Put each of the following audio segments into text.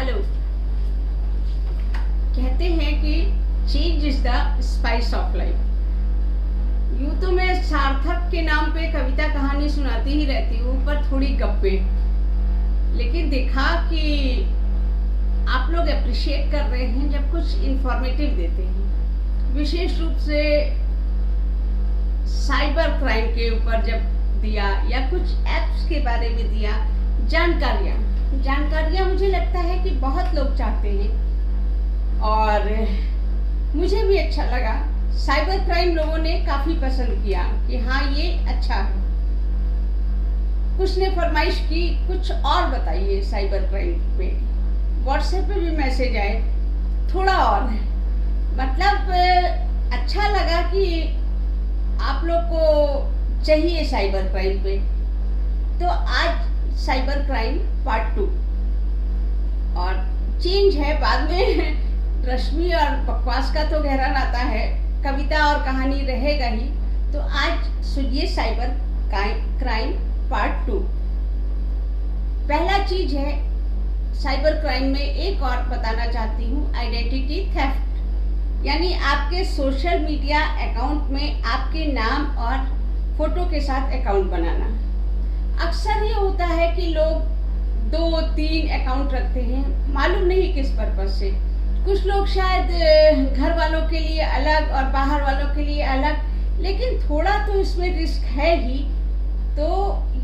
Hello. कहते हैं कि change is the spice of life. यूं तो मैं सार्थक के नाम पे कविता कहानी सुनाती ही रहती हूँ, पर थोड़ी गप्पे। लेकिन देखा कि आप लोग अप्रिशिएट कर रहे हैं जब कुछ इंफॉर्मेटिव देते हैं, विशेष रूप से साइबर क्राइम के ऊपर जब दिया या कुछ एप्स के बारे में दिया जानकारियाँ मुझे लगता है कि बहुत लोग चाहते हैं और मुझे भी अच्छा लगा। साइबर क्राइम लोगों ने काफ़ी पसंद किया कि हाँ ये अच्छा है। कुछ ने फरमाइश की कुछ और बताइए साइबर क्राइम पे। व्हाट्सएप पे भी मैसेज आए थोड़ा और, मतलब अच्छा लगा कि आप लोग को चाहिए साइबर क्राइम पे। तो आज साइबर क्राइम पार्ट 2 और चेंज है। बाद में रश्मि और बकवास का तो गहरा नाता है, कविता और कहानी रहेगा ही। तो आज सुनिए साइबर क्राइम पार्ट 2। पहला चीज है साइबर क्राइम में, एक और बताना चाहती हूँ, आइडेंटिटी थेफ्ट, यानी आपके सोशल मीडिया अकाउंट में आपके नाम और फोटो के साथ अकाउंट बनाना। अक्सर ये होता है कि लोग 2-3 अकाउंट रखते हैं, मालूम नहीं किस पर्पज से। कुछ लोग शायद घर वालों के लिए अलग और बाहर वालों के लिए अलग, लेकिन थोड़ा तो इसमें रिस्क है ही। तो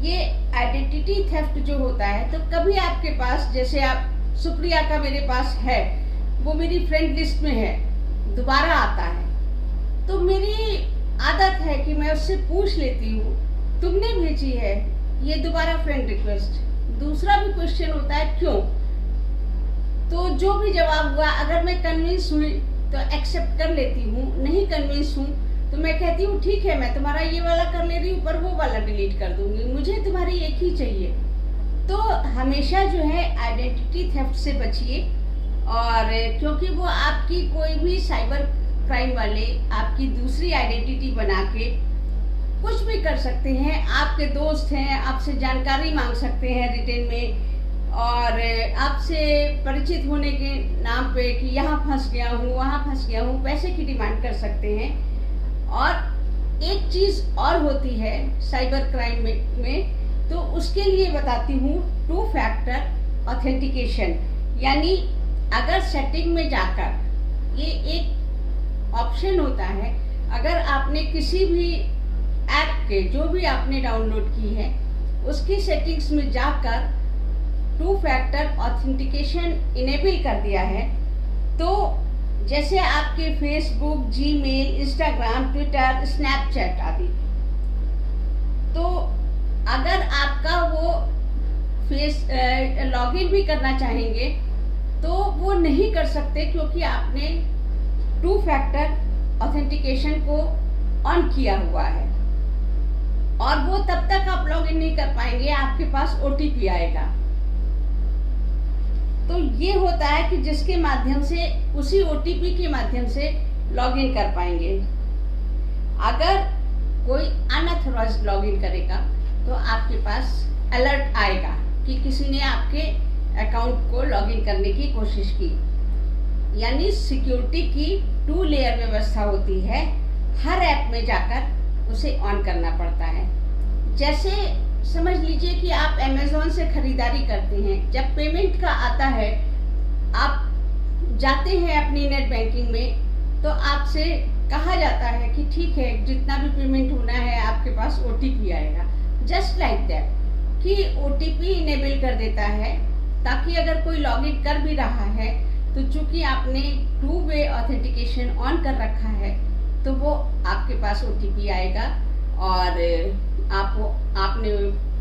ये आइडेंटिटी थेफ्ट जो होता है, तो कभी आपके पास, जैसे आप सुप्रिया का मेरे पास है, वो मेरी फ्रेंड लिस्ट में है, दोबारा आता है, तो मेरी आदत है कि मैं उससे पूछ लेती हूँ तुमने भेजी है ये दोबारा फ्रेंड रिक्वेस्ट। दूसरा भी क्वेश्चन होता है क्यों। तो जो भी जवाब हुआ, अगर मैं कन्विंस हुई तो एक्सेप्ट कर लेती हूँ, नहीं कन्विंस हूँ तो मैं कहती हूँ ठीक है मैं तुम्हारा ये वाला कर ले रही हूँ पर वो वाला डिलीट कर दूंगी, मुझे तुम्हारी एक ही चाहिए। तो हमेशा जो है आइडेंटिटी थेफ्ट से बचिए, और क्योंकि वो आपकी कोई भी साइबर क्राइम वाले आपकी दूसरी आइडेंटिटी बना के कुछ भी कर सकते हैं। आपके दोस्त हैं, आपसे जानकारी मांग सकते हैं रिटर्न में, और आपसे परिचित होने के नाम पे कि यहाँ फंस गया हूँ वहाँ फंस गया हूँ, पैसे की डिमांड कर सकते हैं। और एक चीज़ और होती है साइबर क्राइम में, तो उसके लिए बताती हूँ 2 फैक्टर ऑथेंटिकेशन। यानी अगर सेटिंग में जाकर, ये एक ऑप्शन होता है, अगर आपने किसी भी ऐप के जो भी आपने डाउनलोड की है उसकी सेटिंग्स में जाकर 2 फैक्टर ऑथेंटिकेशन इनेबल कर दिया है, तो जैसे आपके Facebook, Gmail, Instagram, Twitter, Snapchat आदि, तो अगर आपका वो लॉगिन भी करना चाहेंगे तो वो नहीं कर सकते, क्योंकि आपने 2 फैक्टर ऑथेंटिकेशन को ऑन किया हुआ है। और वो तब तक आप लॉगिन नहीं कर पाएंगे, आपके पास OTP आएगा। तो ये होता है कि जिसके माध्यम से, उसी OTP के माध्यम से लॉगिन कर पाएंगे। अगर कोई अनऑथराइज्ड लॉगिन करेगा तो आपके पास अलर्ट आएगा कि किसी ने आपके अकाउंट को लॉगिन करने की कोशिश की। यानी सिक्योरिटी की 2 लेयर व्यवस्था होती है, हर ऐप में जाकर उसे ऑन करना पड़ता है। जैसे समझ लीजिए कि आप अमेज़न से खरीदारी करते हैं, जब पेमेंट का आता है, आप जाते हैं अपनी नेट बैंकिंग में, तो आपसे कहा जाता है कि ठीक है जितना भी पेमेंट होना है आपके पास OTP आएगा। जस्ट लाइक दैट, कि OTP इनेबल कर देता है, ताकि अगर कोई लॉगिन कर भी रहा है तो चूंकि आपने 2 वे ऑथेंटिकेशन ऑन कर रखा है, तो वो आपके पास OTP आएगा, और आपने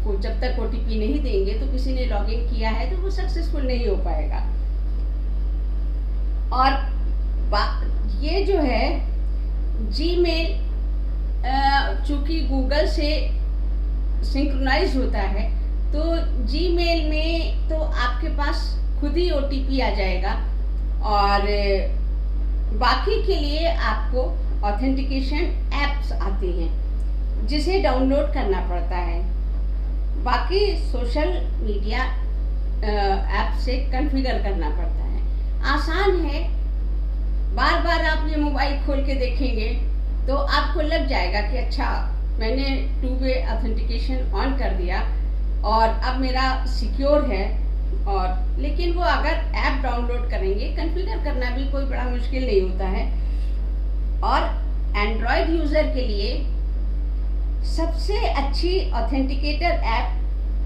को जब तक OTP नहीं देंगे तो किसी ने लॉगिन किया है तो वो सक्सेसफुल नहीं हो पाएगा। और ये जो है जीमेल, चूंकि गूगल से सिंक्रोनाइज होता है, तो जीमेल में तो आपके पास खुद ही OTP आ जाएगा, और बाकी के लिए आपको ऑथेंटिकेशन एप्स आती हैं जिसे डाउनलोड करना पड़ता है। बाकी सोशल मीडिया ऐप से कॉन्फ़िगर करना पड़ता है। आसान है, बार बार आप ये मोबाइल खोल के देखेंगे तो आपको लग जाएगा कि अच्छा मैंने 2-वे ऑथेंटिकेशन ऑन कर दिया और अब मेरा सिक्योर है। और लेकिन वो अगर ऐप डाउनलोड करेंगे, कॉन्फ़िगर करना भी कोई बड़ा मुश्किल नहीं होता है। और एंड्रॉयड यूज़र के लिए सबसे अच्छी ऑथेंटिकेटर ऐप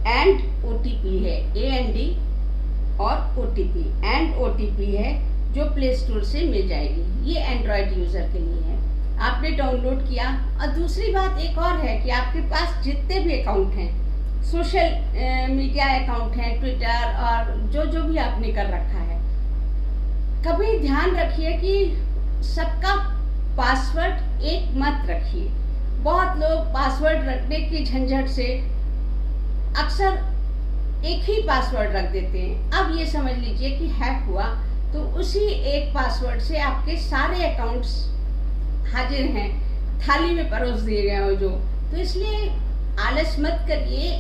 एंड OTP है, AND और OTP, एंड OTP है जो प्ले स्टोर से मिल जाएगी। ये एंड्रॉयड यूज़र के लिए है। आपने डाउनलोड किया, और दूसरी बात एक और है कि आपके पास जितने भी अकाउंट हैं, सोशल मीडिया अकाउंट हैं, ट्विटर और जो भी आपने कर रखा है, कभी ध्यान रखिए कि सबका पासवर्ड एक मत रखिए। बहुत लोग पासवर्ड रखने की झंझट से अक्सर एक ही पासवर्ड रख देते हैं। अब ये समझ लीजिए कि हैक हुआ तो उसी एक पासवर्ड से आपके सारे अकाउंट्स हाजिर हैं, थाली में परोस दिए गए हो जो। तो इसलिए आलस मत करिए,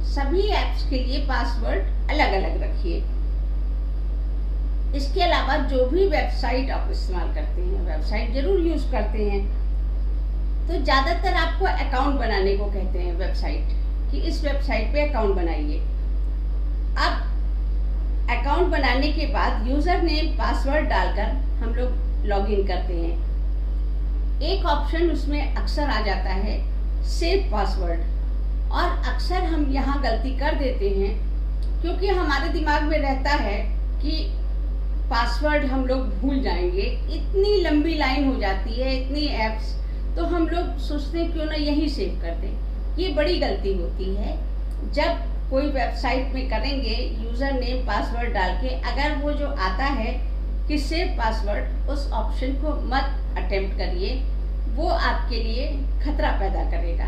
सभी ऐप्स के लिए पासवर्ड अलग अलग रखिए। इसके अलावा जो भी वेबसाइट आप इस्तेमाल करते हैं, वेबसाइट जरूर यूज़ करते हैं, तो ज़्यादातर आपको अकाउंट बनाने को कहते हैं वेबसाइट, कि इस वेबसाइट पे अकाउंट बनाइए। अब अकाउंट बनाने के बाद यूज़र नेम पासवर्ड डालकर हम लोग लॉगिन करते हैं। एक ऑप्शन उसमें अक्सर आ जाता है सेव पासवर्ड, और अक्सर हम यहाँ गलती कर देते हैं क्योंकि हमारे दिमाग में रहता है कि पासवर्ड हम लोग भूल जाएंगे। इतनी लंबी लाइन हो जाती है, इतनी ऐप्स, तो हम लोग सोचते हैं क्यों ना यहीं सेव कर दें। ये बड़ी गलती होती है। जब कोई वेबसाइट में करेंगे यूज़र नेम पासवर्ड डाल के, अगर वो जो आता है कि सेव पासवर्ड, उस ऑप्शन को मत अटेम्प्ट करिए, वो आपके लिए खतरा पैदा करेगा।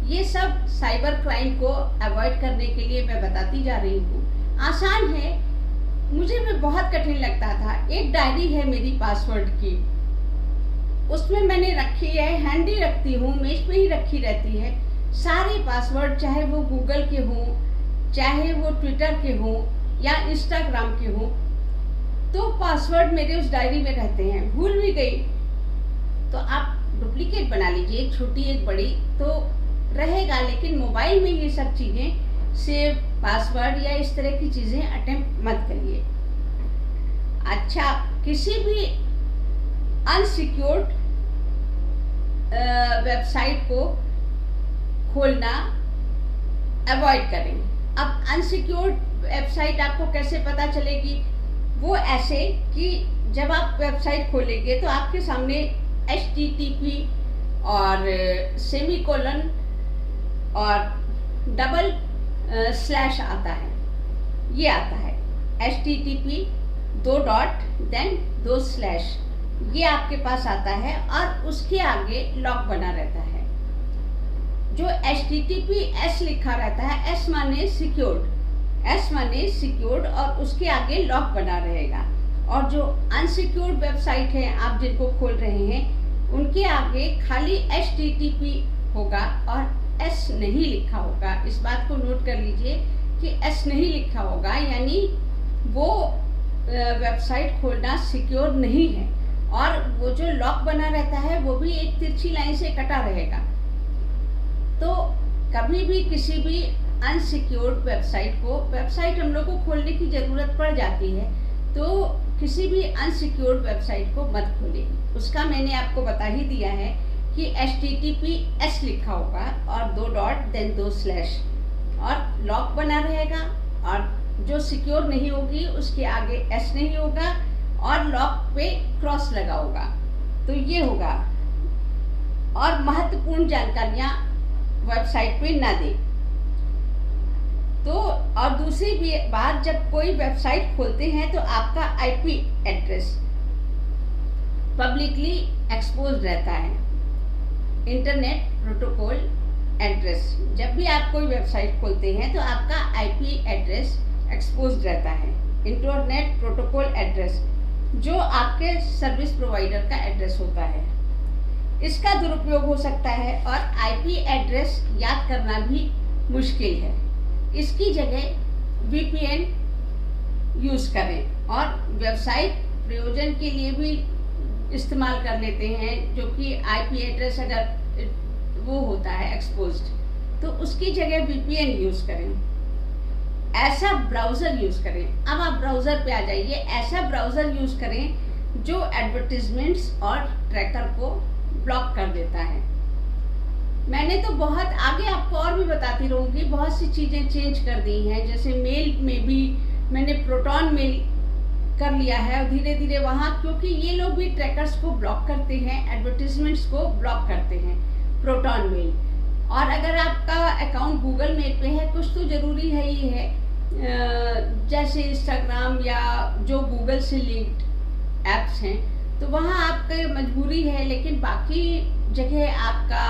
ये सब साइबर क्राइम को अवॉइड करने के लिए मैं बताती जा रही हूँ। आसान है, मुझे भी बहुत कठिन लगता था। एक डायरी है मेरी पासवर्ड की, उसमें मैंने रखी है, हैंडी रखती हूँ, मेज पे ही रखी रहती है सारे पासवर्ड, चाहे वो गूगल के हों, चाहे वो ट्विटर के हों या इंस्टाग्राम के हों। तो पासवर्ड मेरे उस डायरी में रहते हैं। भूल भी गई तो आप डुप्लीकेट बना लीजिए, एक छोटी एक बड़ी, तो रहेगा। लेकिन मोबाइल में ये सब चीज़ें, सेव पासवर्ड या इस तरह की चीज़ें अटेम्प्ट मत करिए। अच्छा, किसी भी अनसिक्योर्ड वेबसाइट को खोलना अवॉइड करें। अब अनसिक्योर्ड वेबसाइट आपको कैसे पता चलेगी? वो ऐसे कि जब आप वेबसाइट खोलेंगे तो आपके सामने HTTP और सेमीकोलन और डबल स्लैश आता है। ये आता है HTTP 2 डॉट देन 2 स्लैश, ये आपके पास आता है और उसके आगे लॉक बना रहता है। जो HTTPS लिखा रहता है, S माने सिक्योर्ड, S माने सिक्योर्ड, और उसके आगे लॉक बना रहेगा। और जो अनसिक्योर्ड वेबसाइट है आप जिनको खोल रहे हैं, उनके आगे खाली HTTP होगा और S नहीं लिखा होगा। इस बात को नोट कर लीजिए कि S नहीं लिखा होगा, यानी वो वेबसाइट खोलना सिक्योर नहीं है। और वो जो लॉक बना रहता है वो भी एक तिरछी लाइन से कटा रहेगा। तो कभी भी किसी भी अनसिक्योर्ड वेबसाइट हम लोग को खोलने की ज़रूरत पड़ जाती है, तो किसी भी अनसिक्योर्ड वेबसाइट को मत खोलें। उसका मैंने आपको बता ही दिया है कि HTTPS लिखा होगा और 2 डॉट देन 2 स्लैश, और लॉक बना रहेगा, और जो सिक्योर नहीं होगी उसके आगे S नहीं होगा और लॉक पे क्रॉस लगा होगा। तो ये होगा। और महत्वपूर्ण जानकारियाँ वेबसाइट पे ना दें। तो और दूसरी भी बात, जब कोई वेबसाइट खोलते हैं तो आपका IP एड्रेस पब्लिकली एक्सपोज रहता है। इंटरनेट प्रोटोकॉल एड्रेस, जब भी आप कोई वेबसाइट खोलते हैं तो आपका IP एड्रेस एक्सपोज रहता है। इंटरनेट प्रोटोकॉल एड्रेस जो आपके सर्विस प्रोवाइडर का एड्रेस होता है, इसका दुरुपयोग हो सकता है और IP एड्रेस याद करना भी मुश्किल है। इसकी जगह VPN यूज़ करें और व्यावसायिक प्रयोजन के लिए भी इस्तेमाल कर लेते हैं, जो कि आईपी एड्रेस अगर वो होता है एक्सपोज्ड, तो उसकी जगह वीपीएन यूज़ करें, ऐसा ब्राउज़र यूज़ करें। अब आप ब्राउज़र पे आ जाइए, ऐसा ब्राउज़र यूज़ करें जो एडवर्टिजमेंट्स और ट्रैकर को ब्लॉक कर देता है। मैंने तो बहुत आगे आपको और भी बताती रहूँगी, बहुत सी चीज़ें चेंज कर दी हैं। जैसे मेल में भी मैंने प्रोटॉन मेल कर लिया है और धीरे धीरे वहाँ, क्योंकि ये लोग भी ट्रैकर्स को ब्लॉक करते हैं, एडवर्टिजमेंट्स को ब्लॉक करते हैं, प्रोटॉन मेल। और अगर आपका अकाउंट गूगल मेल पे है, कुछ तो ज़रूरी है ही है, जैसे इंस्टाग्राम या जो गूगल से लिंक्ड ऐप्स हैं, तो वहाँ आपका मजबूरी है, लेकिन बाकी जगह आपका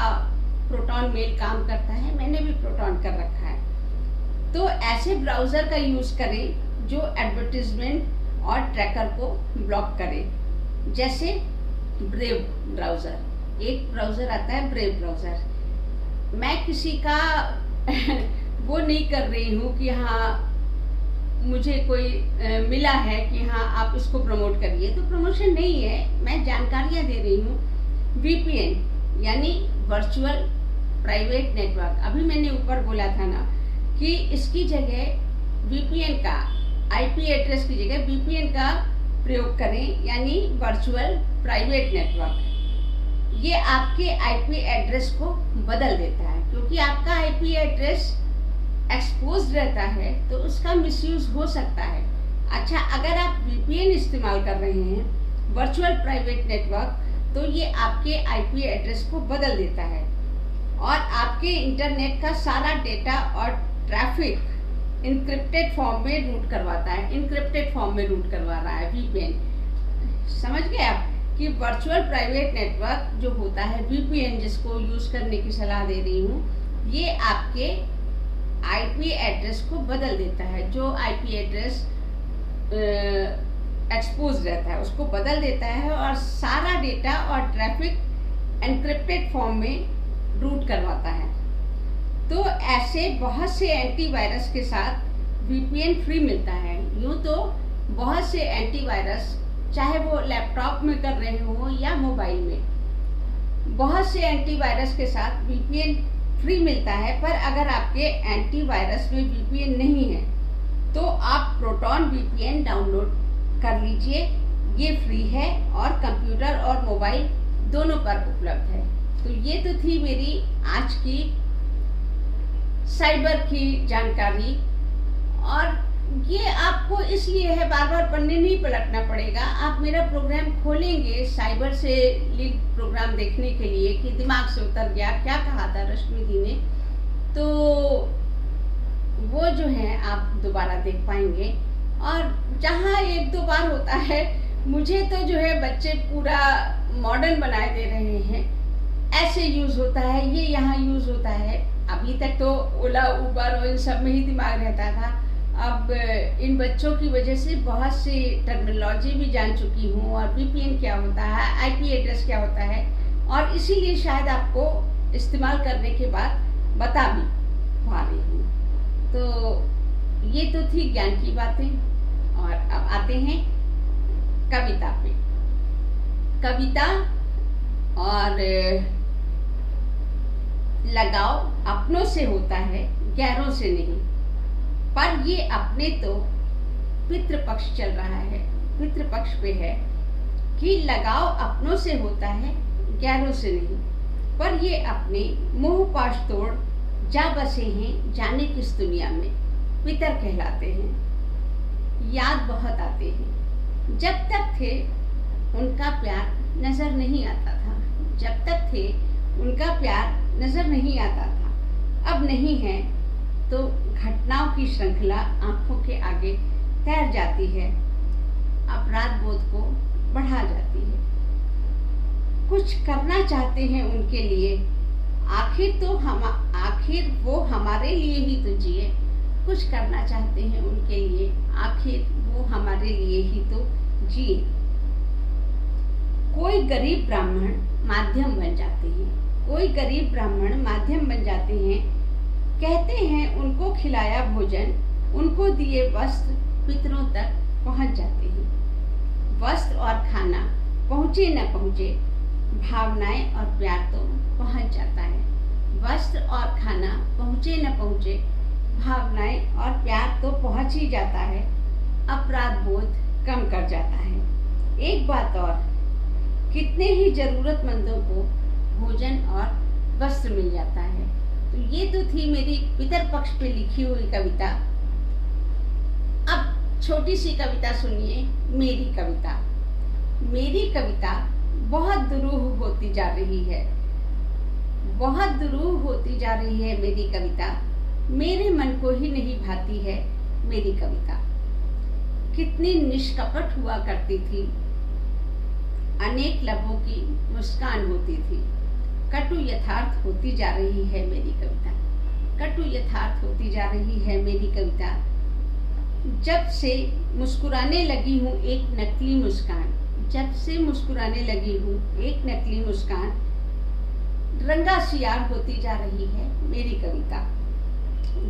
प्रोटॉन मेल काम करता है। मैंने भी प्रोटॉन कर रखा है। तो ऐसे ब्राउज़र का यूज़ करें जो एडवर्टिजमेंट और ट्रैकर को ब्लॉक करे, जैसे ब्रेव ब्राउज़र। एक ब्राउज़र आता है ब्रेव ब्राउज़र। मैं किसी का वो नहीं कर रही हूँ कि हाँ मुझे कोई मिला है कि हाँ आप इसको प्रमोट करिए, तो प्रमोशन नहीं है, मैं जानकारियाँ दे रही हूँ। वीपीएन यानी वर्चुअल प्राइवेट नेटवर्क, अभी मैंने ऊपर बोला था ना कि इसकी जगह वीपीएन का, आईपी एड्रेस की जगह वीपीएन का प्रयोग करें, यानी वर्चुअल प्राइवेट नेटवर्क। ये आपके आईपी एड्रेस को बदल देता है, क्योंकि आपका आईपी एड्रेस एक्सपोज रहता है तो उसका मिसयूज हो सकता है। अच्छा, अगर आप वीपीएन इस्तेमाल कर रहे हैं, वर्चुअल प्राइवेट नेटवर्क, तो ये आपके आईपी एड्रेस को बदल देता है और आपके इंटरनेट का सारा डेटा और ट्रैफिक इनक्रिप्टेड फॉर्म में रूट करवाता है, इनक्रिप्टेड फॉर्म में रूट करवा रहा है वीपीएन। समझ गए आप कि वर्चुअल प्राइवेट नेटवर्क जो होता है वीपीएन, जिसको यूज़ करने की सलाह दे रही हूँ, ये आपके आईपी एड्रेस को बदल देता है। जो आईपी एड्रेस एक्सपोज रहता है उसको बदल देता है और सारा डेटा और ट्रैफिक एनक्रिप्टेड फॉर्म में रूट करवाता है। तो ऐसे बहुत से एंटीवायरस के साथ वीपीएन फ्री मिलता है। यूँ तो बहुत से एंटीवायरस, चाहे वो लैपटॉप में कर रहे हो या मोबाइल में, बहुत से एंटीवायरस के साथ वीपीएन फ्री मिलता है। पर अगर आपके एंटीवायरस में वीपीएन नहीं है तो आप प्रोटॉन वीपीएन डाउनलोड कर लीजिए, ये फ्री है और कंप्यूटर और मोबाइल दोनों पर उपलब्ध है। तो ये तो थी मेरी आज की साइबर की जानकारी, और ये आपको इसलिए है, बार बार पढ़ने नहीं पलटना पड़ेगा। आप मेरा प्रोग्राम खोलेंगे साइबर से लिंक प्रोग्राम देखने के लिए कि दिमाग से उतर गया, क्या कहा था रश्मि दी ने, तो वो जो है आप दोबारा देख पाएंगे। और जहाँ एक दो बार होता है, मुझे तो जो है बच्चे पूरा मॉडर्न बनाए दे रहे हैं, ऐसे यूज़ होता है, ये यहाँ यूज़ होता है। अभी तक तो ओला उबर और इन सब में ही दिमाग रहता था, अब इन बच्चों की वजह से बहुत सी टर्मिनोलॉजी भी जान चुकी हूँ, और वीपीएन क्या होता है, आईपी एड्रेस क्या होता है, और इसीलिए शायद आपको इस्तेमाल करने के बाद बता भी पा रही हूँ। तो ये तो थी ज्ञान की बातें, और अब आते हैं कविता पे। कविता और लगाव अपनों से होता है, गैरों से नहीं। पर ये अपने तो पितृपक्ष चल रहा है, पितृपक्ष पे है कि लगाव अपनों से होता है, गैरों से नहीं। पर ये अपने मोह पाश तोड़ जा बसे हैं जाने किस दुनिया में, पितर कहलाते हैं। याद बहुत आते हैं, जब तक थे उनका प्यार नजर नहीं आता था, जब तक थे उनका प्यार नजर नहीं आता था। अब नहीं है तो घटनाओं की श्रृंखला आंखों के आगे तैर जाती है, अपराध बोध को बढ़ा जाती है। कुछ करना चाहते हैं उनके लिए, आखिर वो हमारे लिए ही तो जिए। कुछ करना चाहते हैं उनके लिए, आखिर वो हमारे लिए ही तो जिए। कोई गरीब ब्राह्मण माध्यम बन जाते हैं, कोई गरीब ब्राह्मण माध्यम बन जाते हैं। कहते हैं उनको खिलाया भोजन, उनको दिए वस्त्र, पितरों तक पहुंच जाते हैं। वस्त्र और खाना पहुंचे न पहुंचे, भावनाएं और प्यार तो पहुंच जाता है। वस्त्र और खाना पहुंचे न पहुंचे, भावनाएं और प्यार तो पहुंच ही जाता है। अपराध बोध कम कर जाता है। एक बात और, कितने ही जरूरतमंदों को भोजन और वस्त्र मिल जाता है। तो ये तो थी मेरी पितर पक्ष पे लिखी हुई कविता। अब छोटी सी कविता सुनिए, मेरी कविता। मेरी कविता बहुत दुरूह होती जा रही है, बहुत दुरूह होती जा रही है मेरी कविता। मेरे मन को ही नहीं भाती है मेरी कविता। कितनी निष्कपट हुआ करती थी, अनेक लबों की मुस्कान होती थी। कटु यथार्थ होती जा रही है मेरी कविता, कटु यथार्थ होती जा रही है मेरी कविता। जब से मुस्कुराने लगी हूँ एक नकली मुस्कान, जब से मुस्कुराने लगी हूँ एक नकली मुस्कान, रंगा सियार होती जा रही है मेरी कविता।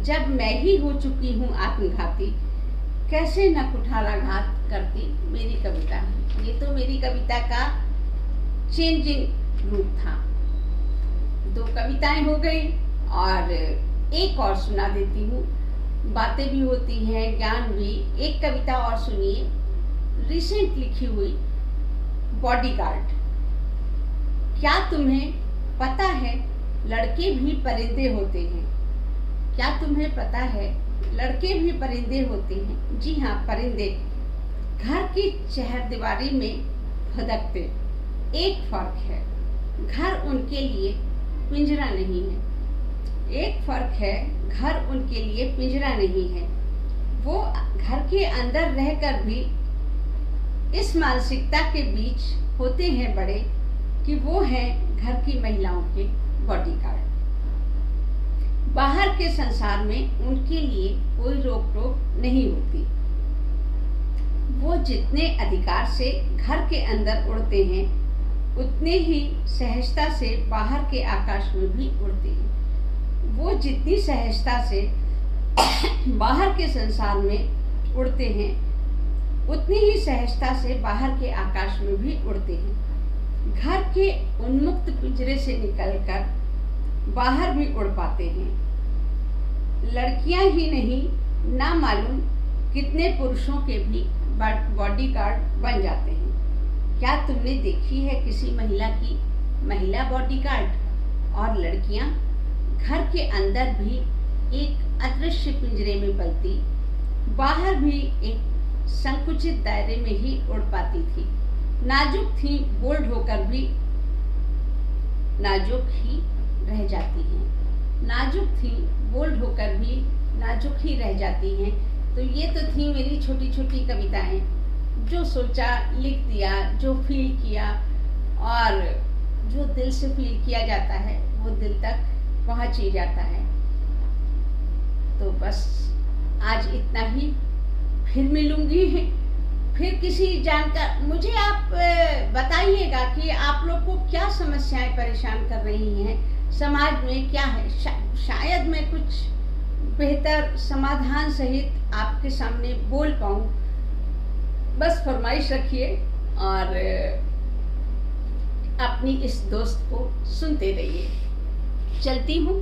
जब मैं ही हो चुकी हूँ आत्मघाती, कैसे न कुठाराघात करती मेरी कविता। ये तो मेरी कविता का चेंजिंग रूप था। दो कविताएं हो गई और एक और सुना देती हूँ। बातें भी होती हैं, ज्ञान भी। एक कविता और सुनिए, रिसेंट लिखी हुई, बॉडीगार्ड। क्या तुम्हें पता है लड़के भी परिंदे होते हैं? क्या तुम्हें पता है लड़के भी परिंदे होते हैं? जी हाँ, परिंदे घर की चहरदीवारी में फदकते। एक फर्क है, घर उनके लिए पिंजरा नहीं है। एक फर्क है, घर उनके लिए पिंजरा नहीं है। वो घर के अंदर रहकर भी इस मानसिकता के बीच होते हैं बड़े कि वो हैं घर की महिलाओं के बॉडीगार्ड। बाहर के संसार में उनके लिए कोई रोक टोक नहीं होती। वो जितने अधिकार से घर के अंदर उड़ते हैं, उतने ही सहजता से बाहर के आकाश में भी उड़ते हैं। वो जितनी सहजता से बाहर के संसार में उड़ते हैं, उतनी ही सहजता से बाहर के आकाश में भी उड़ते हैं। घर के उन्मुक्त पिंजरे से निकलकर बाहर भी उड़ पाते हैं। लड़कियां ही नहीं, ना मालूम कितने पुरुषों के भी बॉडीगार्ड बन जाते हैं। क्या तुमने देखी है किसी महिला की महिला बॉडीगार्ड? और लड़कियां घर के अंदर भी एक अदृश्य पिंजरे में पलती, बाहर भी एक संकुचित दायरे में ही उड़ पाती थी। नाजुक थी, बोल्ड होकर भी नाजुक ही रह जाती हैं। नाजुक थी, बोल्ड होकर भी नाजुक ही रह जाती हैं। तो ये तो थी मेरी छोटी छोटी कविताएं, जो सोचा लिख दिया, जो फील किया, और जो दिल से फील किया जाता है वो दिल तक पहुंच ही जाता है। तो बस आज इतना ही, फिर मिलूंगी, फिर किसी जानकार। मुझे आप बताइएगा कि आप लोग को क्या समस्याएं परेशान कर रही हैं, समाज में क्या है। शायद मैं कुछ बेहतर समाधान सहित आपके सामने बोल पाऊं। बस फरमाइश रखिए और अपनी इस दोस्त को सुनते रहिए। चलती हूँ।